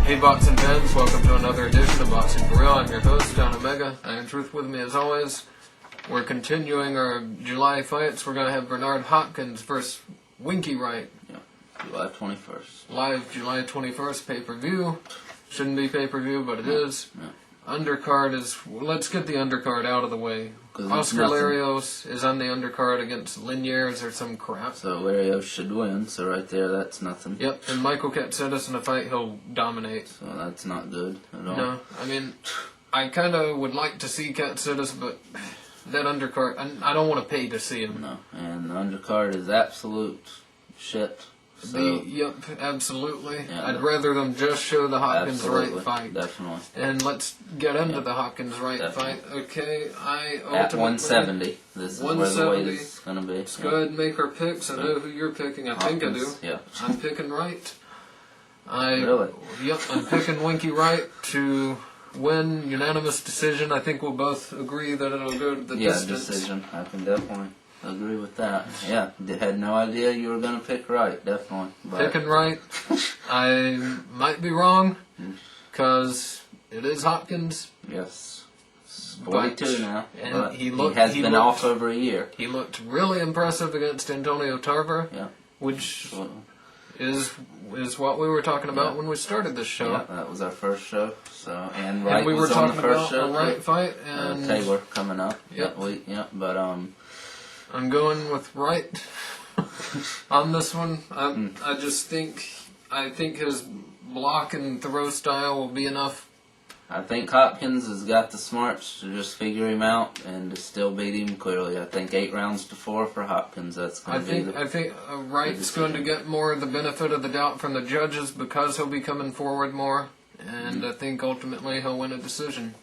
Hey boxing fans, welcome to another edition of Boxing For Real. I'm your host, John Omega. I am Truth with me as always. We're continuing our July fights. We're going to have Bernard Hopkins versus Wright. Yeah, July 21st. Live July 21st, pay-per-view. Shouldn't be pay-per-view, but it is. Yeah. Undercard is, let's get the undercard out of the way. Oscar Larios is on the undercard against Liniers or some crap. So Larios should win, so right there that's nothing. Yep, and Michael Katsidis in a fight, he'll dominate. So that's not good at all. No, I mean, I kind of would like to see Katsidis, but that undercard, I don't want to pay to see him. No, and the undercard is absolute shit. So, Yep, absolutely. Yeah, I'd rather them just show the Hopkins Wright fight. Definitely. And let's get into the Hopkins Wright fight. Okay, at 170. This is where the weight is going to be. Let's go ahead and make our picks. I know who you're picking. I think I do. Yeah. I'm picking Wright. Really? Yep, I'm picking Wright to win unanimous decision. I think we'll both agree that it'll go to the distance. Decision. I can definitely agree with that. Yeah, had no idea you were going to pick Wright, definitely. But Picking Wright. I might be wrong, because it is Hopkins. Yes. 42 now. And but he has been off over a year. He looked really impressive against Antonio Tarver, which is what we were talking about when we started this show. Yeah, that was our first show. So and Wright we were was on talking the first about show. a Wright fight and Taylor coming up. Yep. But I'm going with Wright on this one. I just think his block and throw style will be enough. I think Hopkins has got the smarts to just figure him out and to still beat him clearly. I think 8-4 for Hopkins. That's going to be I think Wright's going to get more of the benefit of the doubt from the judges because he'll be coming forward more, and I think ultimately he'll win a decision.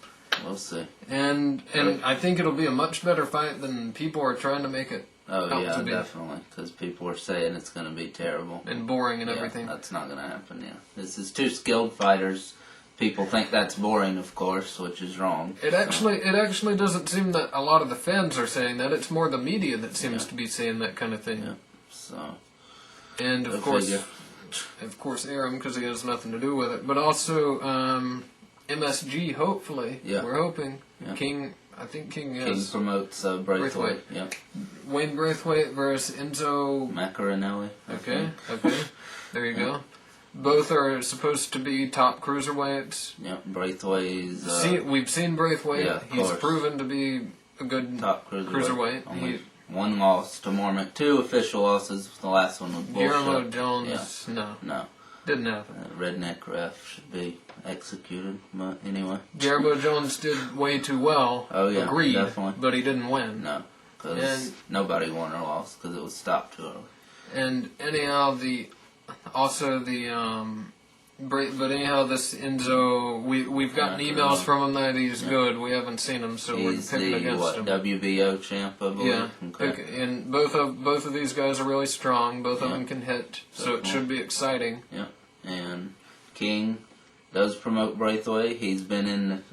We'll see. And I think it'll be a much better fight than people are trying to make it. Oh yeah, definitely. Because people are saying it's going to be terrible and boring and everything. That's not going to happen. Yeah, this is two skilled fighters. People think that's boring, of course, which is wrong. It actually doesn't seem that a lot of the fans are saying that. It's more the media that seems to be saying that kind of thing. Yeah. So. And of course, Aram, because he has nothing to do with it, but also MSG. Hopefully, we're hoping King. I think King promotes Braithwaite. Yeah. Wayne Braithwaite versus Enzo Macarinelli. Okay. There you go. Both are supposed to be top cruiserweights. Yeah, Braithwaite's... we've seen Braithwaite. Yeah, he's proven to be a good top cruiserweight. Only one loss to Mormont. 2 official losses. The last one was bullshit. Guillermo Jones, no. Didn't happen. Redneck ref should be executed, but anyway. Guillermo Jones did way too well. Oh, yeah, agreed, definitely. But he didn't win. No, because nobody won or lost because it was stopped too early. And anyhow, but anyhow, this Enzo, we've gotten emails from him that he's good. We haven't seen him, so we're picking against him. WBO champ, I believe. Yeah, okay. And both of these guys are really strong. Both of them can hit, so it should be exciting. Yeah, and King does promote Braithwaite. He's been in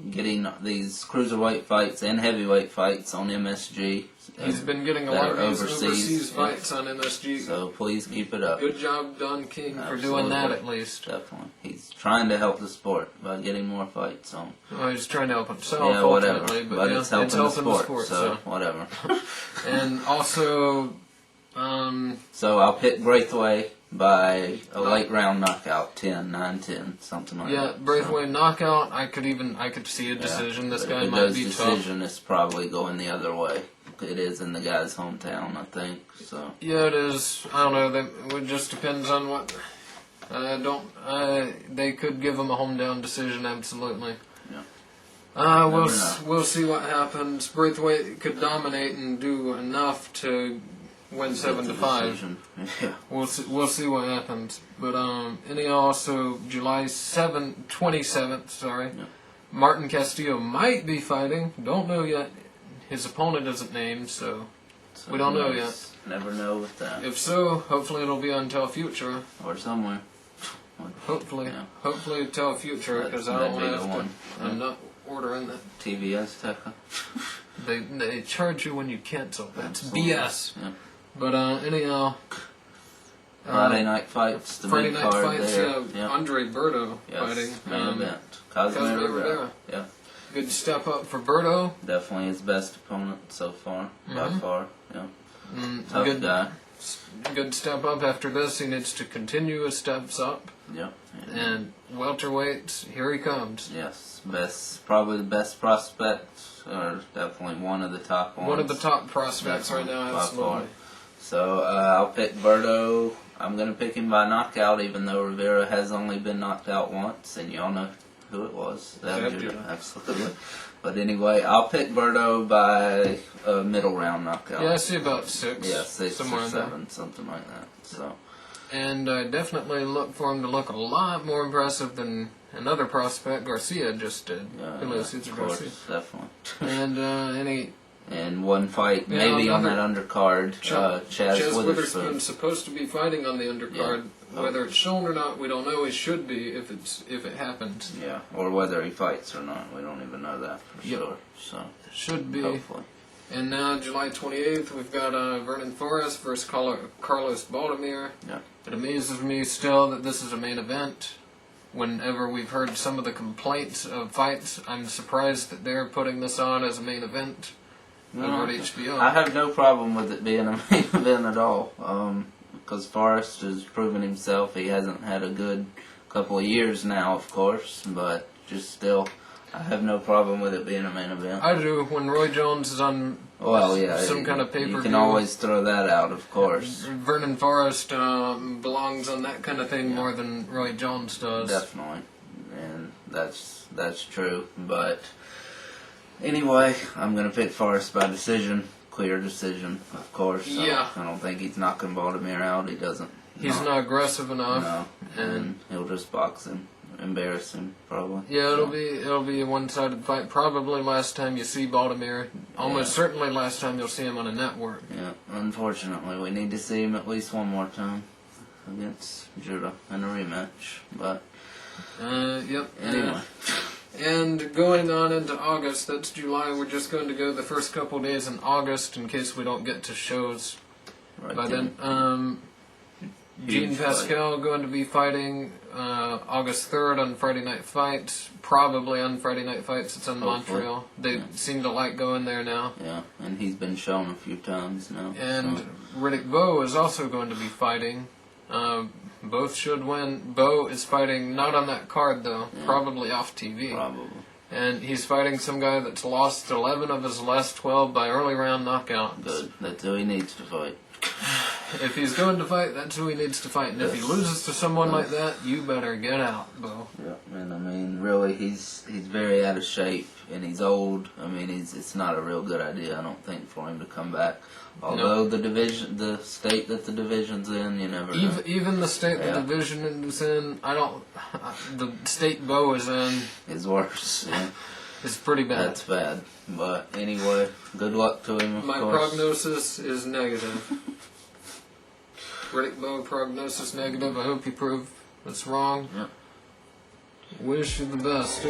getting these cruiserweight fights and heavyweight fights on MSG. He's been getting a lot of these overseas fights on MSG. So please keep it up. Good job done, King, for doing that at least. Definitely. He's trying to help the sport by getting more fights on. Well, he's trying to help himself, yeah, whatever. But it's helping the sport, so whatever. And also... so I'll pick Braithwaite by a late round knockout, 9-10, something like that. Yeah, Braithwaite knockout, I could see a decision. This guy might be tough. Decision is probably going the other way. It is in the guy's hometown, I think. So. Yeah, it is. I don't know. It just depends on what. They could give him a hometown decision, absolutely. Yeah. We'll see what happens. Braithwaite could dominate and do enough to win 7-5. Yeah. We'll see what happens. But anyhow, also July 27th. Sorry. Yeah. Martin Castillo might be fighting. Don't know yet. His opponent isn't named, so we don't know yet. Never know with that. If so, hopefully it'll be on Tell Future. Or somewhere. Hopefully. Hopefully Tell Future, because I don't have to. I'm not ordering that. TVS Tekka. They charge you when you cancel. That's Absolutely. BS. Yeah. But anyhow, Friday night fights, the Friday big night card fights, there. yeah. Andre Berto Yes, fighting. main event. Cosme Rivera. Rivera. Yeah, Good step up for Berto. definitely his best opponent so far, by far. Yeah, tough Good, guy. good step up. After this, he needs to continue his steps up. Yeah, And welterweight, here he comes. yes, probably the best prospect, or definitely one of the top ones. One of the top prospects right Definitely, now, by absolutely. far. So I'll pick Berto. I'm going to pick him by knockout, even though Rivera has only been knocked out once, and y'all know who it was. Absolutely. But anyway, I'll pick Berto by a middle round knockout. Yeah, I see about 6. Yeah, 6 somewhere or in there. 7, something like that. So. And I definitely look for him to look a lot more impressive than another prospect Garcia just did. Julio Cesar of Garcia. course, definitely. And And one fight, maybe on that undercard, Chaz Witherspoon's supposed to be fighting on the undercard. Yeah. Whether it's shown or not, we don't know. He should be if it happens. Yeah, or whether he fights or not, we don't even know that for sure. So Should be. hopefully. And now, July 28th, we've got Vernon Forrest versus Carlos Baldomir. Yeah. It amazes me still that this is a main event. Whenever we've heard some of the complaints of fights, I'm surprised that they're putting this on as a main event over at HBO. I have no problem with it being a main event at all, because Forrest has proven himself. He hasn't had a good couple of years now, of course, but just still, I have no problem with it being a main event. I do. When Roy Jones is on some kind of pay-per-view, you can always throw that out, of course. Vernon Forrest belongs on that kind of thing more than Roy Jones does. Definitely, and that's true. But anyway, I'm gonna pick Forrest by decision, clear decision, of course. Yeah. I don't think he's knocking Baldomir out. He doesn't. He's not aggressive enough. No, and he'll just box him, embarrass him, probably. Yeah, it'll be a one-sided fight. Probably last time you see Baldomir. Almost certainly last time you'll see him on a network. Yeah, unfortunately, we need to see him at least one more time against Judah in a rematch. But Yep. anyway, And going on into August, that's July. We're just going to go the first couple days in August in case we don't get to shows right by then. then. Jean Huge Pascal going to be fighting August 3rd on Friday Night Fights. Probably on Friday Night Fights. It's in Hopefully. Montreal. They seem to like going there now. Yeah, and he's been shown a few times now. And so. Riddick Bowe is also going to be fighting. Both should win. Bowe is fighting not on that card though, probably off TV. Probably. And he's fighting some guy that's lost 11 of his last 12 by early round knockouts. Good. That's who he needs to fight. If he's going to fight, that's who he needs to fight. And if he loses to someone like that, you better get out, Bo. Yeah, and I mean, really, he's very out of shape, and he's old. I mean, it's not a real good idea, I don't think, for him to come back. Although the state that the division's in, you never know. Even the state the division is in, the state Bo is in is worse. Yeah. is pretty bad. That's bad. But anyway, good luck to him, of My course. prognosis is negative. Riddick Bowe prognosis negative. I hope you prove that's wrong. Yep. Wish you the best.